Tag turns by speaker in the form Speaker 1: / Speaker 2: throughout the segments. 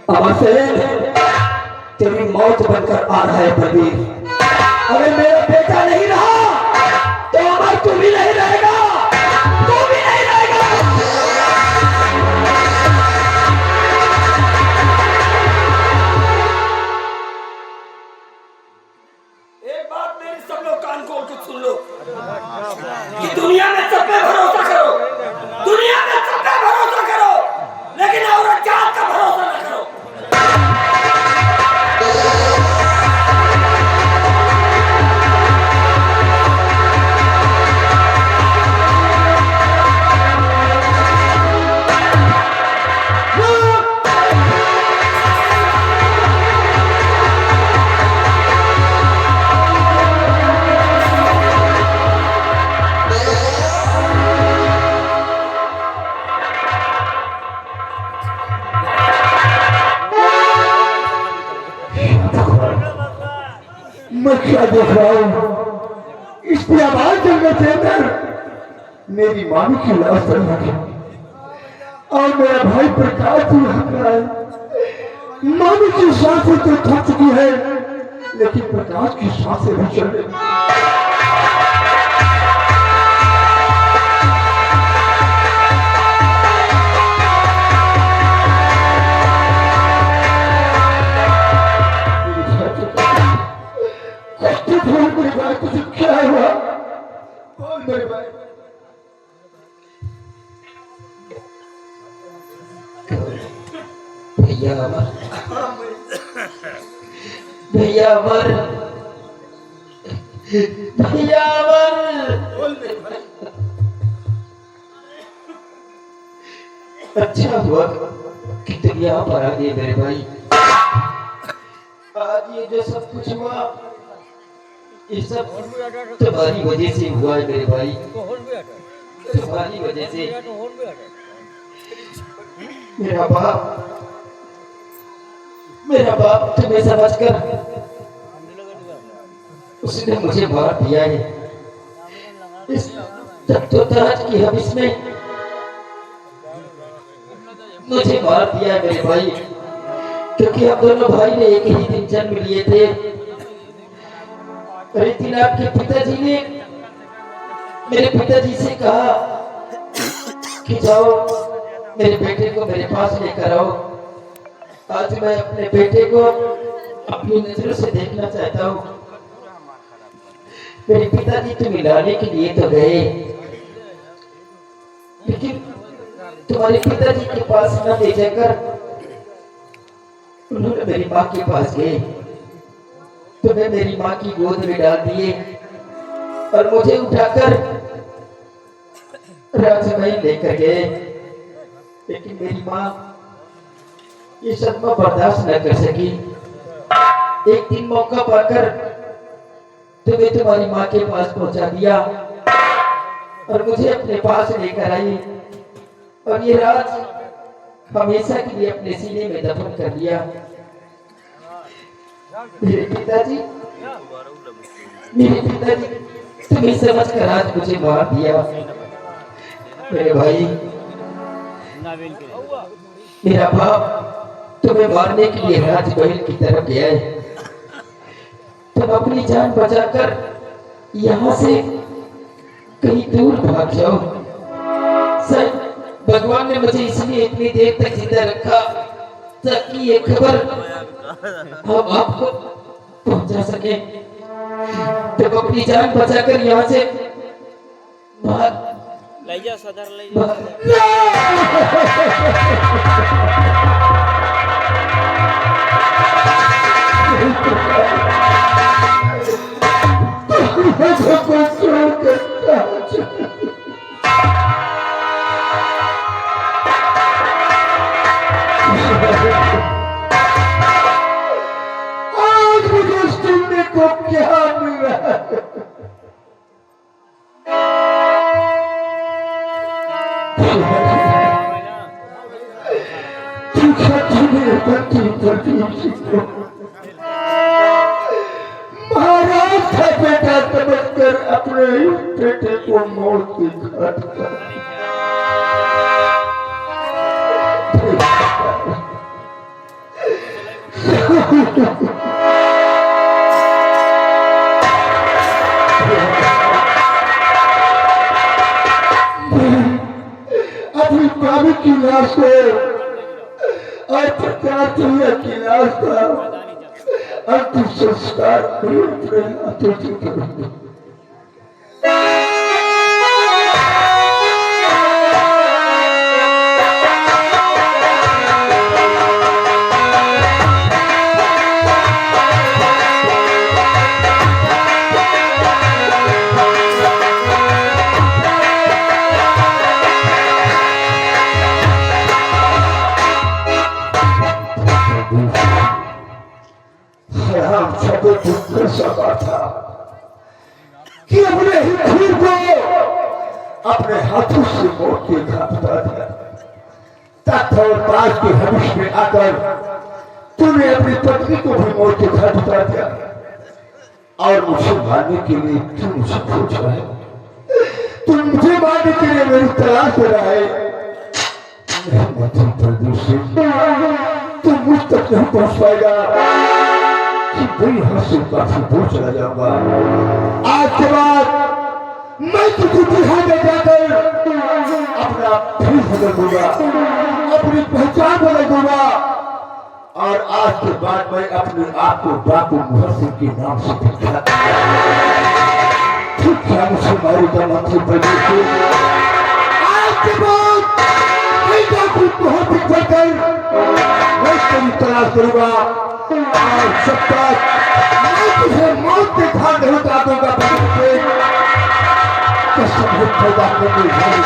Speaker 1: अमर सेन, तेरी मौत बनकर आ रहा है बलबीर। अगर मेरा बेटा नहीं रहा तो अमर तू भी नहीं रहेगा, तू भी नहीं रहेगा। एक बात मेरी सब लोग कान खोल के सुन लो कि दुनिया में सब पे भरोसा करो, दुनिया में सब पे भरोसा करो, लेकिन औरत जात का भरोसा न करो। मैं क्या देख रहा हूँ? इस बियाबान जंगल के अंदर मेरी मामी की लाश पड़ी है और मेरा भाई प्रकाश भी हक है। मामी की सांसें तो थक चुकी है, लेकिन प्रकाश की सांसें भी चल रही। मेरे भाई तुझे क्या हुआ? बोल मेरे भाई। भैया अमर, भैया अमर, भैया अमर। बोल मेरे भाई। अच्छा हुआ कि तुम यहाँ पर आ गए मेरे भाई। आज ये जो सब कुछ हुआ ये सब तुम्हारी वजह से हुआ है मेरे भाई, तुम्हारी वजह से। मेरा बाप तुम्हें समझकर उसने मुझे मार दिया है। इस तख्तोताज की हबिस में मुझे मार दिया है मेरे भाई, क्योंकि हम दोनों भाई ने एक ही दिन जन्म लिए थे। लेकिन आपके पिताजी ने मेरे पिताजी से कहा कि जाओ मेरे बेटे को मेरे पास लेकर आओ। आज मैं अपने बेटे को अपनी नजरों से देखना चाहता हूँ। मेरे पिताजी तो मिलाने के लिए तो गए, लेकिन तुम्हारे पिताजी के पास न ले जाकर उन्होंने मेरी माँ के पास गए। तुम्हें मेरी माँ की गोद में डाल दिए और मुझे उठाकर राजमहल लेकर गए। लेकिन मेरी माँ ये सदमा बर्दाश्त न कर सकी। एक दिन मौका पाकर तुम्हें तुम्हारी माँ के पास पहुंचा दिया और मुझे अपने पास लेकर आई और ये राज हमेशा के लिए अपने सीने में दफन कर दिया। मेरे पिताजी तुम्हें समझकर आज मुझे मार दिया मेरे भाई। मेरा बाप तुम्हें मारने के लिए राजमहल की तरफ गया है। तुम अपनी जान बचाकर यहाँ से कहीं दूर भाग जाओ। सर, भगवान ने मुझे इसलिए इतनी देर तक जिंदा रखा ताकि ये खबर हम आपको पहुंचा सके। तो अपनी जान बचाकर यहाँ से भाग ले जा सदर ले जा। आज मुझे सुनने को क्या मिल रहा है? महाराज का बेटा समझकर अपने बेटे को मौत की घाट पर
Speaker 2: अपनी काबी की लाश को और प्रकाश की लाश का अंतिम संस्कार करेंगे। सका था कि अपने ही खून को अपने हाथों से मौत के घाट उतार दिया। तख्त और ताज के हविष में आकर तूने अपनी पत्नी को भी मौत के घाट उतार दिया और मुझे मारने के लिए तू मुझे खोज रहा है। तू मुझे मारने के लिए मेरी तलाश कर रहा है। मध्य प्रदेश से तू मुझ तक नहीं पहुंच पाएगा कि मैं यहाँ से काफी दूर चला जाऊंगा। आज के बाद मैं तुझे बिहार में जाकर अपना फेस बदल दूंगा, अपनी पहचान बदल दूंगा और आज के बाद मैं अपने आप को डाकू मुहर्सिन के नाम से दिखा क्या मुझे मारेगा मध्य प्रदेश से। आज के बाद मैं डाकू मुहर्सिन चलकर मैं तेरी तलाश करूंगा और जब तक मैं तुझे मौत के घाट नहीं उतार दूंगा कसम है पैदा करने वाले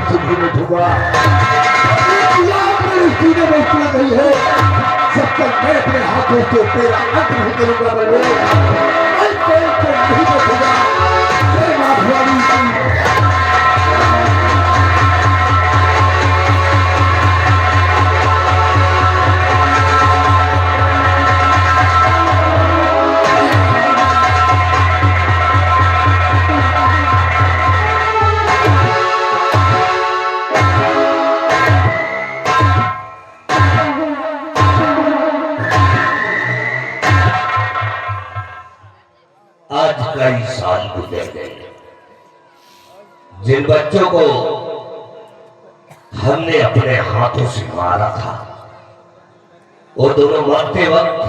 Speaker 2: से भी नहीं दूंगा। मेरे सीने में इतना नहीं है जब तक मैं अपने हाथों से तेरा अंत नहीं करूंगा। मैं तेरे से नहीं बचूंगा। जय मां भवानी की।
Speaker 3: आज कई साल गुजर गए। जिन बच्चों को हमने अपने हाथों से मारा था वो दोनों मरते वक्त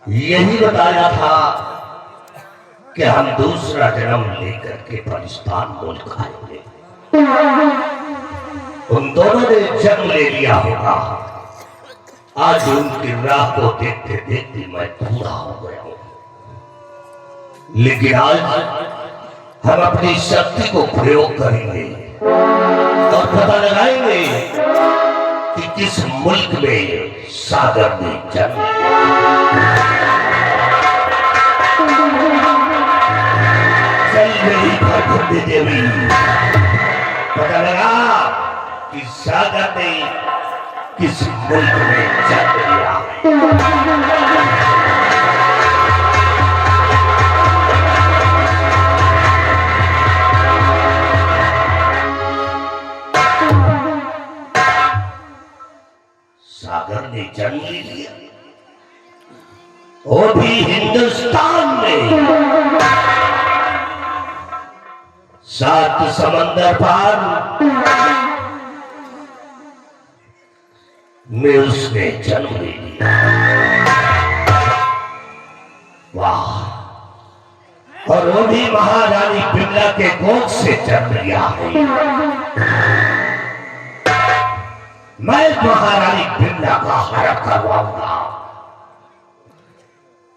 Speaker 3: यही बताया था कि हम दूसरा जन्म लेकर के पाकिस्तान मुल्क आएंगे। उन दोनों ने जन्म ले लिया होगा। आज उनकी राह को देखते देखते मैं बूढ़ा हो गया हूं, लेकिन आज हम अपनी शक्ति को प्रयोग करेंगे और पता लगाएंगे कि किस मुल्क में सागर ने जन्म चल गई भगवती देवी। पता लगा कि सागर ने किस मुल्क में जन्म लिया। सागर ने जन्म लिया, वो भी हिंदुस्तान में। 7 समंदर पार में उसने जन्म ले लिया। वाह! और वो भी महारानी बिमला के गोद से जन्म लिया है। मैं महारानी बिमला का हरण करवाऊंगा।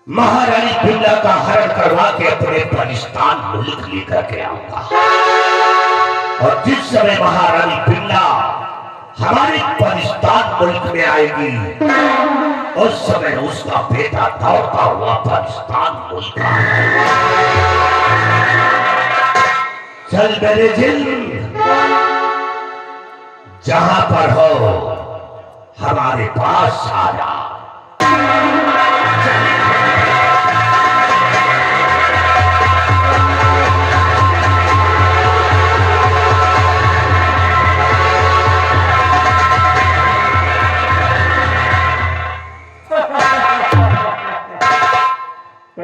Speaker 3: महारानी बिमला का हरण करवा के अपने पाकिस्तान मुल्क लेकर के आऊंगा। और जिस समय महारानी बिमला हमारे पाकिस्तान मुल्क में आएगी उस समय उसका बेटा दौड़ता हुआ पाकिस्तान मुल्क आएगा। चल मेरे जिन, जहां पर हो हमारे पास आ जा।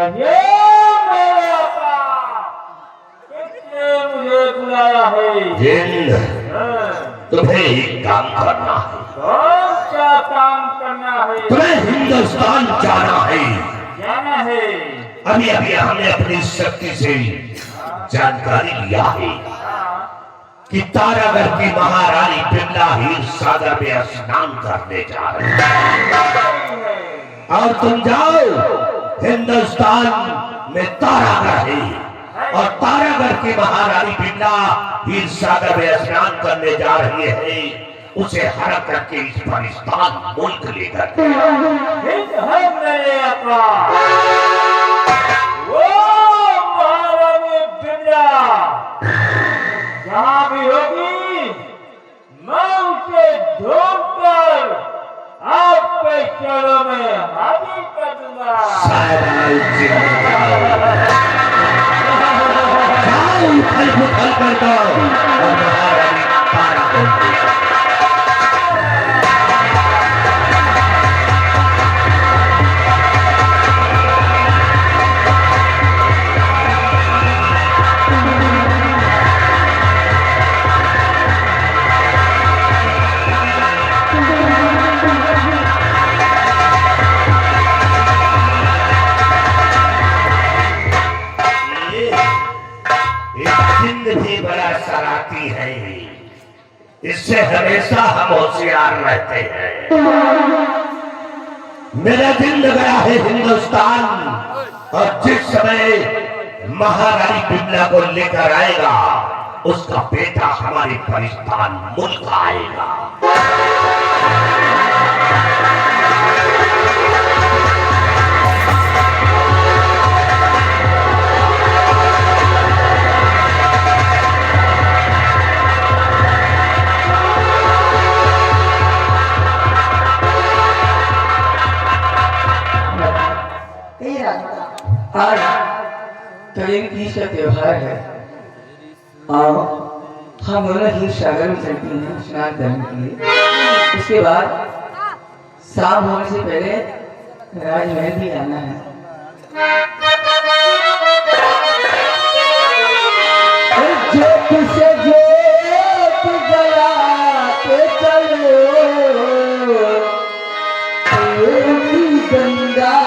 Speaker 4: कहिए मेरे आका, किसने मुझे बुलाया है?
Speaker 3: हिंद, तुम्हें एक काम करना है।
Speaker 4: कौन सा काम करना है?
Speaker 3: तुम्हें हिंदुस्तान जाना है।
Speaker 4: जाना है।
Speaker 3: अभी अभी हमने अपनी शक्ति से जानकारी लिया है कि तारागढ़ की महारानी बिमला हीर सागर में स्नान करने जा रही है। और तुम जाओ, हिंदुस्तान में तारागढ़ है और तारागढ़ की महारानी बिमला हीर सागर में स्नान करने जा रही है। उसे हरा करके इस पाकिस्तान मुल्क लेकर
Speaker 4: मेरे आका, वो महारानी बिमला जहाँ भी होगी, मैं उसे ढूंढकर आपके चरणों में हाजिर कर दूंगा।
Speaker 3: फल फल कर दो और महारानी तारा को है। इससे हमेशा हम होशियार रहते हैं। मेरा दिल गया है हिंदुस्तान और जिस समय महारानी बिमला को लेकर आएगा, उसका बेटा हमारे पाकिस्तान मुल्क आएगा।
Speaker 1: आज करीब 30 का त्योहार है और हम दोनों ही सागर में चलते हैं स्नान करने के लिए। उसके बाद शाम होने से पहले राजमहल भी आना है।
Speaker 2: से जोत गया के चलो गंगा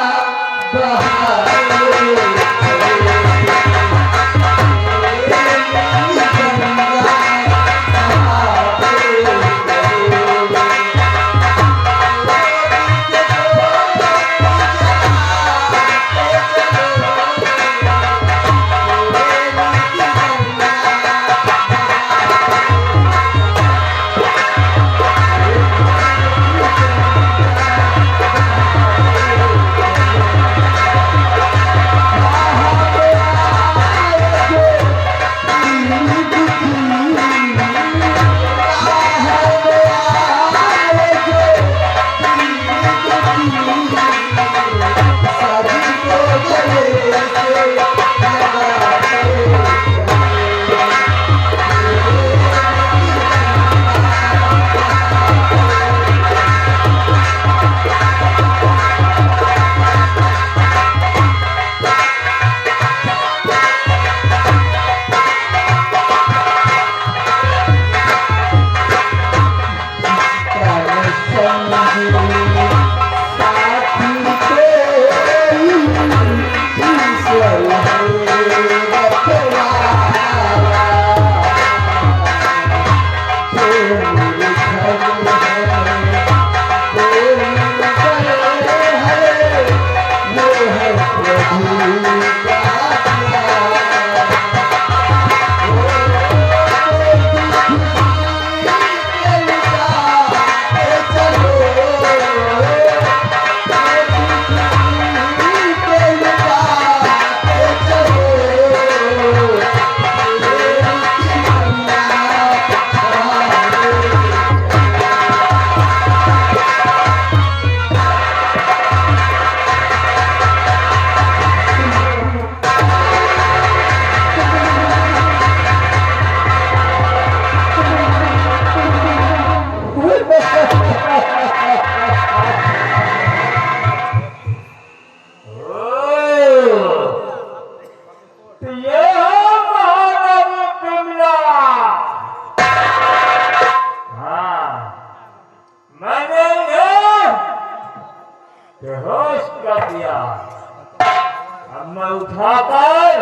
Speaker 4: अब मैं उठाकर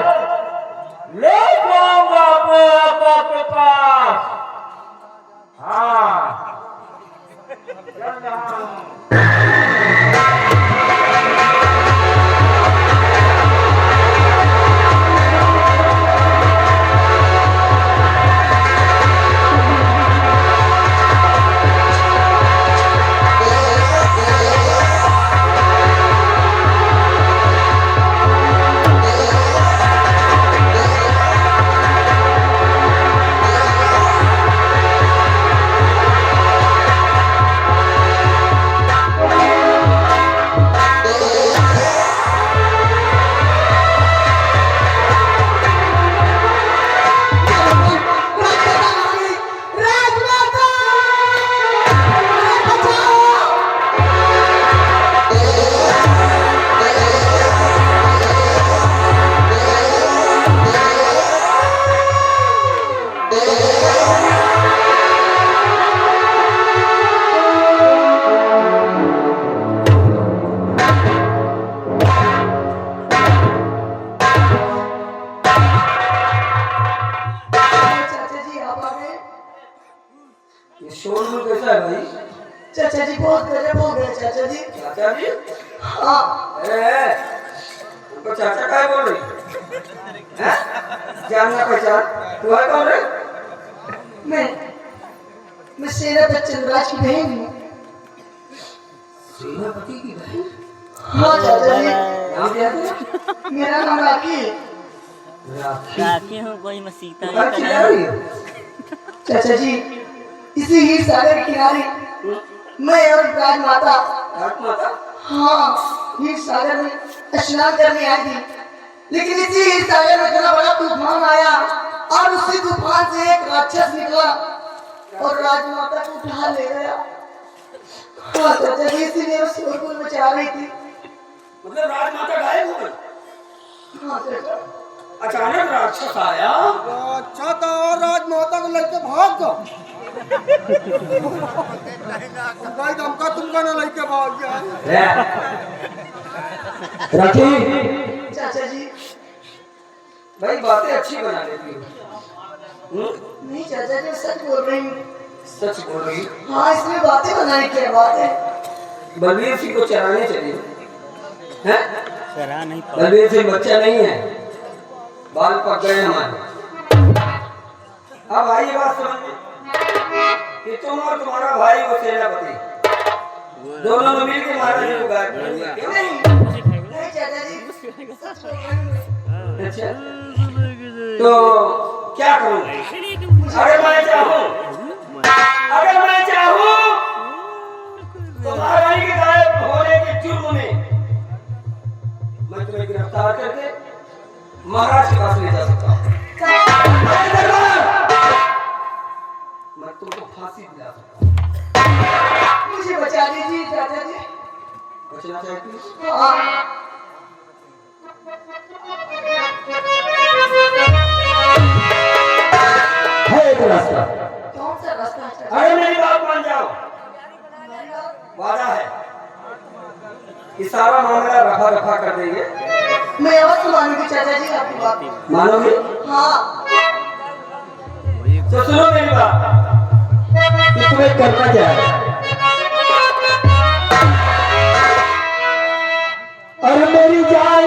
Speaker 4: ले जाऊंगा अपने आका के पास। हाँ, चल रहा हूं।
Speaker 5: शोरूम कैसा है भाई?
Speaker 6: चाचा जी बहुत गजब हो गए चाचा जी।
Speaker 5: चाचा जी?
Speaker 6: हाँ।
Speaker 5: उनको चाचा क्या बोल रही है? जानना पहचान तू है कौन रे?
Speaker 6: मैं सेनापति चंद्रराज की बहन हूँ।
Speaker 5: सेनापति की बहन?
Speaker 6: हाँ चाचा जी।
Speaker 5: नाम क्या है?
Speaker 6: मेरा नाम राखी है।
Speaker 7: राखी हूँ कोई मसीता
Speaker 5: कहाँ
Speaker 7: नहीं
Speaker 5: चिल्ला रही है?
Speaker 6: चाचा जी इसी ही सागर के किनारे मैं और राजमाता
Speaker 5: राजमाता?
Speaker 6: हाँ हीर सागर में स्नान करने आई थी, लेकिन इसी हीर सागर में इतना बड़ा तूफान आया और उसी तूफान से एक राक्षस निकला और राजमाता को उठा ले गया। हाँ चाचा जी इसीलिए उस शोरगुल मचा रही थी।
Speaker 5: मतलब राजमाता गायब हो गई?
Speaker 6: हाँ चाचा।
Speaker 5: अचानक राक्षस आया?
Speaker 2: अच्छा था और राजमाता को लेके भाग गया। भाई धमका तुमका ना लेके भाग गया।
Speaker 5: राखी
Speaker 6: चाचा जी
Speaker 5: भाई बातें अच्छी बना लेती हो।
Speaker 6: नहीं चाचा जी सच बोल रही हूँ।
Speaker 5: सच बोल रही?
Speaker 6: हाँ इसमें बातें बनाने की बात है।
Speaker 5: बलवीर सिंह को चराने चलिए हैं?
Speaker 7: सरा नहीं पा
Speaker 5: बलवीर सिंह बच्चा नहीं है, बाल पक गए हमारे। अब भाई ये बात समझ में कि तुम और तुम्हारा भाई वो सेनापति दोनों ने मिलकर महाराज जी को गायब कर दिया, क्यों?
Speaker 6: नहीं चाचा जी सच बोल रही हूँ।
Speaker 5: अच्छा तो क्या करूं? अगर मैं चाहूं तो महारानी के गायब होने के जुर्म में मैं तुम्हें गिरफ्तार करके महाराज के पास ले जा सकता हूं। मैं तुमको फांसी दिला सकता हूं।
Speaker 6: मुझे बचा लीजिए चाचा जी।
Speaker 5: बचना चाहती हो?
Speaker 6: हाँ।
Speaker 5: है एक रास्ता।
Speaker 6: कौन सा रास्ता है चाचा?
Speaker 5: अरे मेरी बात मान जाओ, वादा है कि सारा मामला रफा दफा कर देंगे।
Speaker 6: मैं अवश्य मानूंगी चाचा जी आपकी बात।
Speaker 5: मानोगे?
Speaker 6: हाँ।
Speaker 5: तो सुनो मेरी बात कि तुम्हें करना क्या है। और मेरी जान